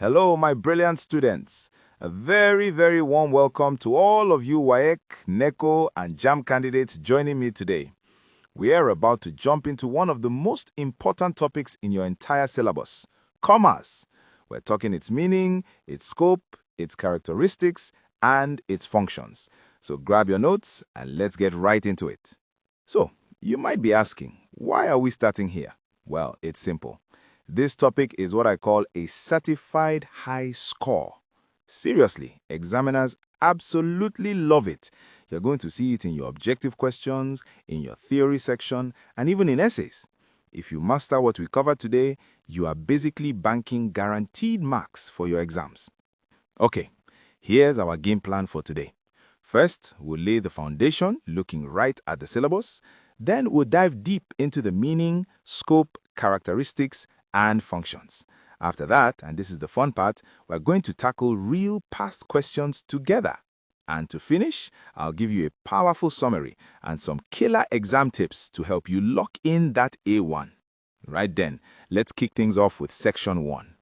Hello, my brilliant students. A very, very warm welcome to all of you WAEC, NECO, and JAM candidates joining me today. We are about to jump into one of the most important topics in your entire syllabus, commerce. We're talking its meaning, its scope, its characteristics, and its functions. So grab your notes and let's get right into it. So, you might be asking, why are we starting here? Well, it's simple. This topic is what I call a certified high score. Seriously, examiners absolutely love it. You're going to see it in your objective questions, in your theory section, and even in essays. If you master what we covered today, you are basically banking guaranteed marks for your exams. Okay, here's our game plan for today. First, we'll lay the foundation, looking right at the syllabus. Then we'll dive deep into the meaning, scope, characteristics, and functions. After that, and this is the fun part, we're going to tackle real past questions together. And to finish, I'll give you a powerful summary and some killer exam tips to help you lock in that A1. Right then, let's kick things off with section 1.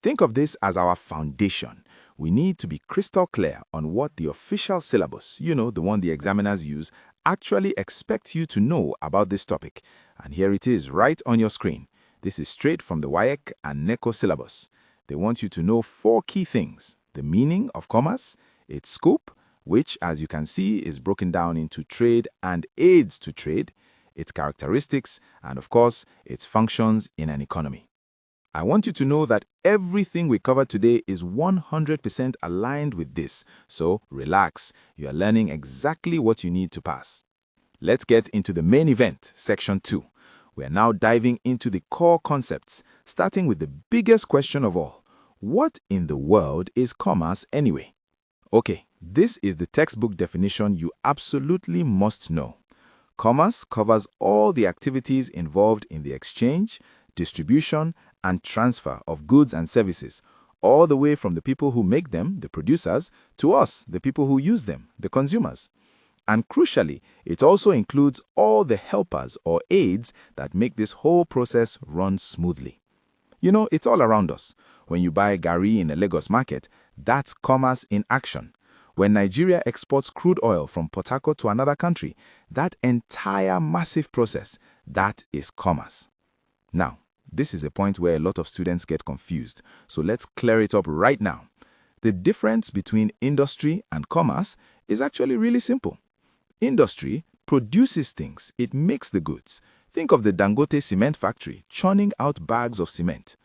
Think of this as our foundation. We need to be crystal clear on what the official syllabus, the one the examiners use, actually expect you to know about this topic. And here it is right on your screen. This is straight from the WAEC and NECO syllabus. They want you to know 4 key things: the meaning of commerce, its scope, which, as you can see, is broken down into trade and aids to trade, its characteristics, and of course, its functions in an economy. I want you to know that everything we cover today is 100% aligned with this, so relax, you are learning exactly what you need to pass. Let's get into the main event, section 2. We are now diving into the core concepts, starting with the biggest question of all. What in the world is commerce anyway? Okay, this is the textbook definition you absolutely must know. Commerce covers all the activities involved in the exchange, distribution, and transfer of goods and services, all the way from the people who make them, the producers, to us, the people who use them, the consumers. And crucially, it also includes all the helpers or aids that make this whole process run smoothly. It's all around us. When you buy gari in a Lagos market, that's commerce in action. When Nigeria exports crude oil from Port Harcourt to another country, that entire massive process, that is commerce. Now, this is a point where a lot of students get confused, so let's clear it up right now. The difference between industry and commerce is actually really simple. Industry produces things, it makes the goods. Think of the Dangote cement factory churning out bags of cement.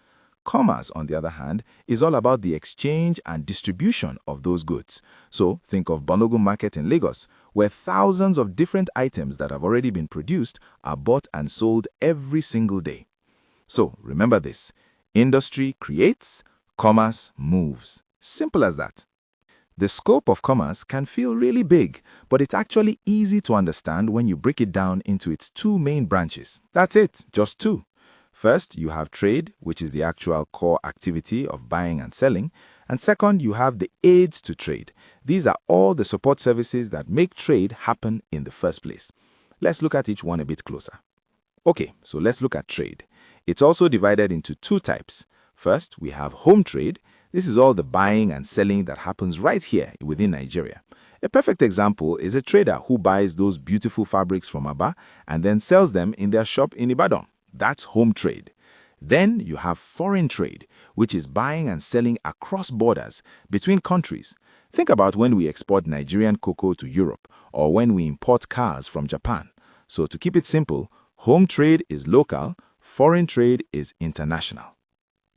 Commerce, on the other hand, is all about the exchange and distribution of those goods. So think of Bonogun Market in Lagos, where thousands of different items that have already been produced are bought and sold every single day. So remember this: industry creates, commerce moves. Simple as that. The scope of commerce can feel really big, but it's actually easy to understand when you break it down into its 2 main branches. That's it, just 2. First, you have trade, which is the actual core activity of buying and selling. And second, you have the aids to trade. These are all the support services that make trade happen in the first place. Let's look at each one a bit closer. Okay, so let's look at trade. It's also divided into 2 types. First, we have home trade. This is all the buying and selling that happens right here within Nigeria. A perfect example is a trader who buys those beautiful fabrics from Aba and then sells them in their shop in Ibadan. That's home trade. Then you have foreign trade, which is buying and selling across borders between countries. Think about when we export Nigerian cocoa to Europe or when we import cars from Japan. So to keep it simple, home trade is local, foreign trade is international.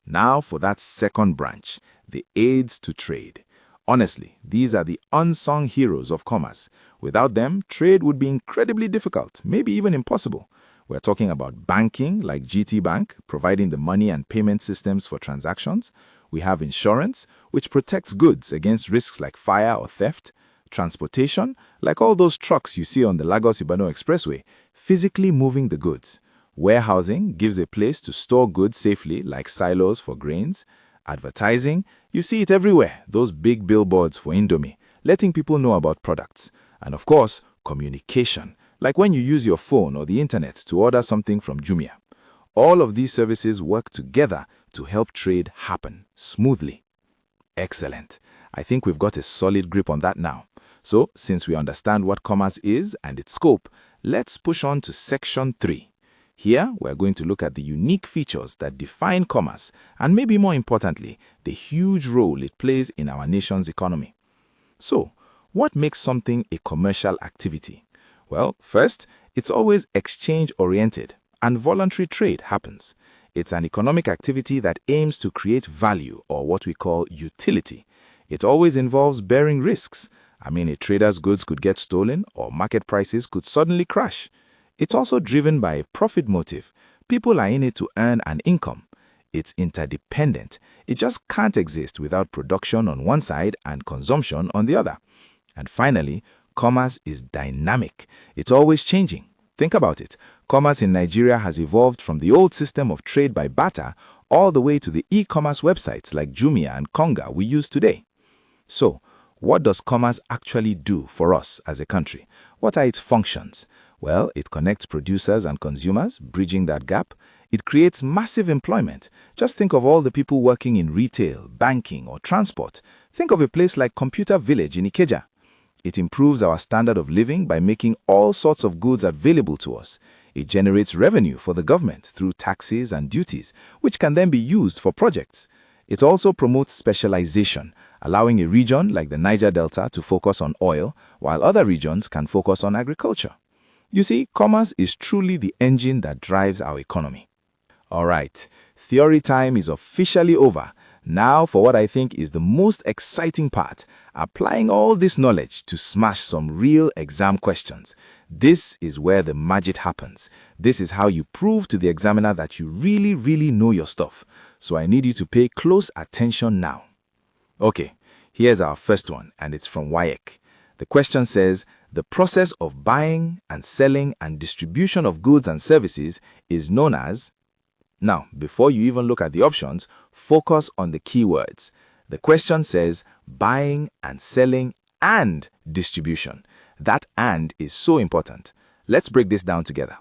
Now for that second branch, the aids to trade. Honestly, these are the unsung heroes of commerce. Without them, trade would be incredibly difficult, maybe even impossible. We're talking about banking, like GT Bank, providing the money and payment systems for transactions. We have insurance, which protects goods against risks like fire or theft. Transportation, like all those trucks you see on the Lagos-Ibadan Expressway, physically moving the goods. Warehousing gives a place to store goods safely, like silos for grains. Advertising, you see it everywhere, those big billboards for Indomie, letting people know about products. And of course, communication, like when you use your phone or the internet to order something from Jumia. All of these services work together to help trade happen smoothly. Excellent. I think we've got a solid grip on that now. So, since we understand what commerce is and its scope, let's push on to Section 3. Here, we're going to look at the unique features that define commerce and, maybe more importantly, the huge role it plays in our nation's economy. So, what makes something a commercial activity? Well, first, it's always exchange-oriented, and voluntary trade happens. It's an economic activity that aims to create value, or what we call utility. It always involves bearing risks. A trader's goods could get stolen, or market prices could suddenly crash. It's also driven by a profit motive. People are in it to earn an income. It's interdependent. It just can't exist without production on one side and consumption on the other. And finally, commerce is dynamic. It's always changing. Think about it. Commerce in Nigeria has evolved from the old system of trade by barter all the way to the e-commerce websites like Jumia and Konga we use today. So, what does commerce actually do for us as a country? What are its functions? Well, it connects producers and consumers, bridging that gap. It creates massive employment. Just think of all the people working in retail, banking, or transport. Think of a place like Computer Village in Ikeja. It improves our standard of living by making all sorts of goods available to us. It generates revenue for the government through taxes and duties, which can then be used for projects. It also promotes specialization, allowing a region like the Niger Delta to focus on oil, while other regions can focus on agriculture. You see, commerce is truly the engine that drives our economy. All right, theory time is officially over. Now for what I think is the most exciting part, applying all this knowledge to smash some real exam questions. This is where the magic happens. This is how you prove to the examiner that you really know your stuff. So I need you to pay close attention now. Okay, here's our first one, and it's from WAEC. The question says, the process of buying and selling and distribution of goods and services is known as... Now, before you even look at the options, focus on the keywords. The question says buying and selling and distribution. That "and" is so important. Let's break this down together.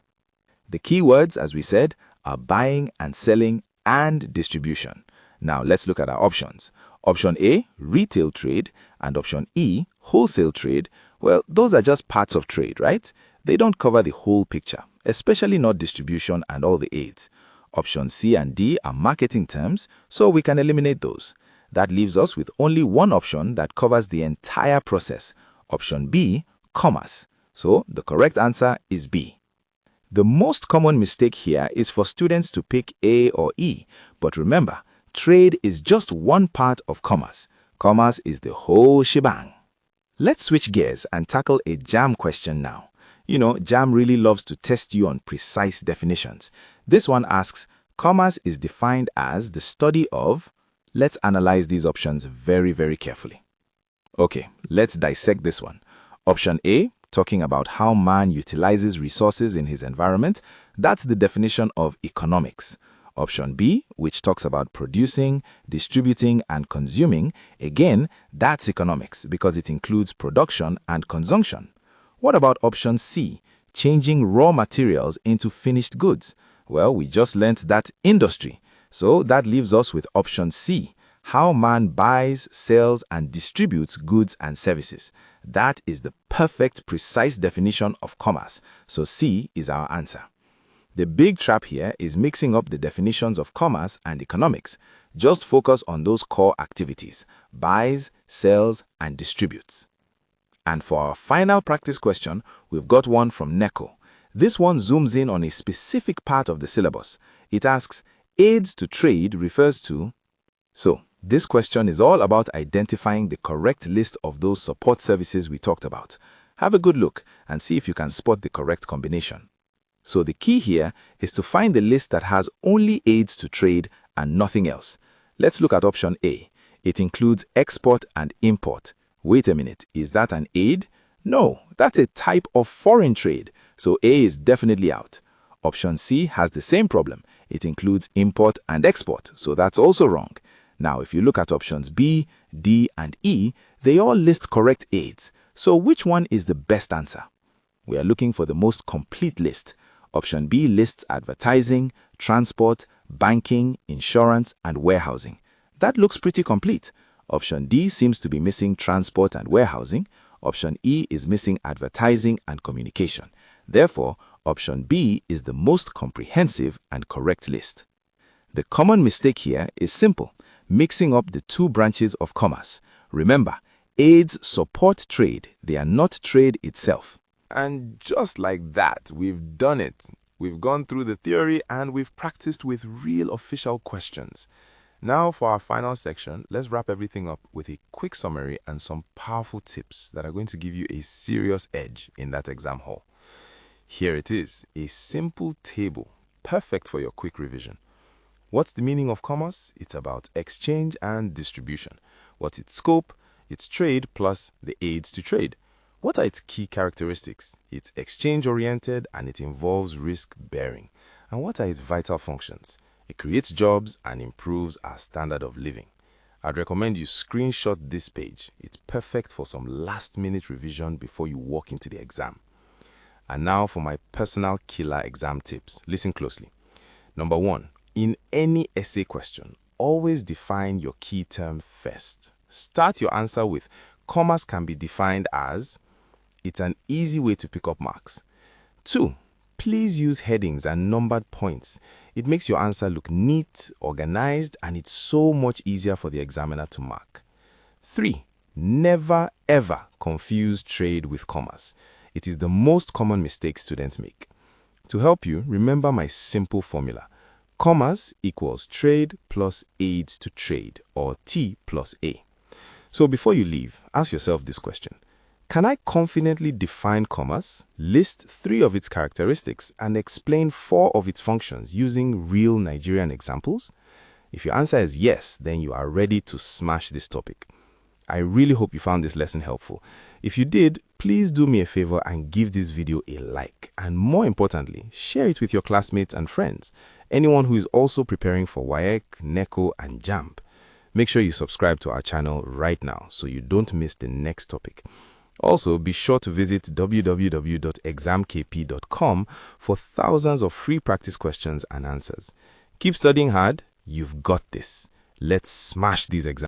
The keywords, as we said, are buying and selling and distribution. Now, let's look at our options. Option A, retail trade, and option E, wholesale trade. Well, those are just parts of trade, right? They don't cover the whole picture, especially not distribution and all the aids. Option C and D are marketing terms, so we can eliminate those. That leaves us with only one option that covers the entire process. Option B, commerce. So the correct answer is B. The most common mistake here is for students to pick A or E, but remember, trade is just one part of commerce. Commerce is the whole shebang. Let's switch gears and tackle a JAM question now. You know, JAM really loves to test you on precise definitions. This one asks, commerce is defined as the study of... Let's analyze these options very carefully. Okay, let's dissect this one. Option A, talking about how man utilizes resources in his environment, that's the definition of economics. Option B, which talks about producing, distributing, and consuming, again, that's economics because it includes production and consumption. What about option C, changing raw materials into finished goods? Well, we just learnt that industry. So that leaves us with option C, how man buys, sells, and distributes goods and services. That is the perfect, precise definition of commerce. So C is our answer. The big trap here is mixing up the definitions of commerce and economics. Just focus on those core activities: buys, sells, and distributes. And for our final practice question, we've got one from NECO. This one zooms in on a specific part of the syllabus. It asks, aids to trade refers to... So, this question is all about identifying the correct list of those support services we talked about. Have a good look and see if you can spot the correct combination. So the key here is to find the list that has only aids to trade and nothing else. Let's look at option A. It includes export and import. Wait a minute, is that an aid? No, that's a type of foreign trade, so A is definitely out. Option C has the same problem. It includes import and export, so that's also wrong. Now, if you look at options B, D, and E, they all list correct aids. So which one is the best answer? We are looking for the most complete list. Option B lists advertising, transport, banking, insurance, and warehousing. That looks pretty complete. Option D seems to be missing transport and warehousing. Option E is missing advertising and communication. Therefore, option B is the most comprehensive and correct list. The common mistake here is simple, mixing up the two branches of commerce. Remember, aids support trade, they are not trade itself. And just like that, we've done it. We've gone through the theory and we've practiced with real official questions. Now for our final section, let's wrap everything up with a quick summary and some powerful tips that are going to give you a serious edge in that exam hall. Here it is, a simple table, perfect for your quick revision. What's the meaning of commerce? It's about exchange and distribution. What's its scope? It's trade plus the aids to trade. What are its key characteristics? It's exchange-oriented and it involves risk-bearing. And what are its vital functions? It creates jobs and improves our standard of living. I'd recommend you screenshot this page. It's perfect for some last-minute revision before you walk into the exam. And now for my personal killer exam tips. Listen closely. Number 1, in any essay question, always define your key term first. Start your answer with commerce can be defined as. It's an easy way to pick up marks. 2, please use headings and numbered points. It makes your answer look neat, organized, and it's so much easier for the examiner to mark. 3, never ever confuse trade with commerce. It is the most common mistake students make. To help you, remember my simple formula. Commerce equals trade plus aids to trade, or T plus A. So before you leave, ask yourself this question. Can I confidently define commerce, list 3 of its characteristics, and explain 4 of its functions using real Nigerian examples? If your answer is yes, then you are ready to smash this topic. I really hope you found this lesson helpful. If you did, please do me a favor and give this video a like. And more importantly, share it with your classmates and friends, anyone who is also preparing for WAEC, NECO, and JAMB. Make sure you subscribe to our channel right now so you don't miss the next topic. Also, be sure to visit www.examkp.com for thousands of free practice questions and answers. Keep studying hard. You've got this. Let's smash these exams.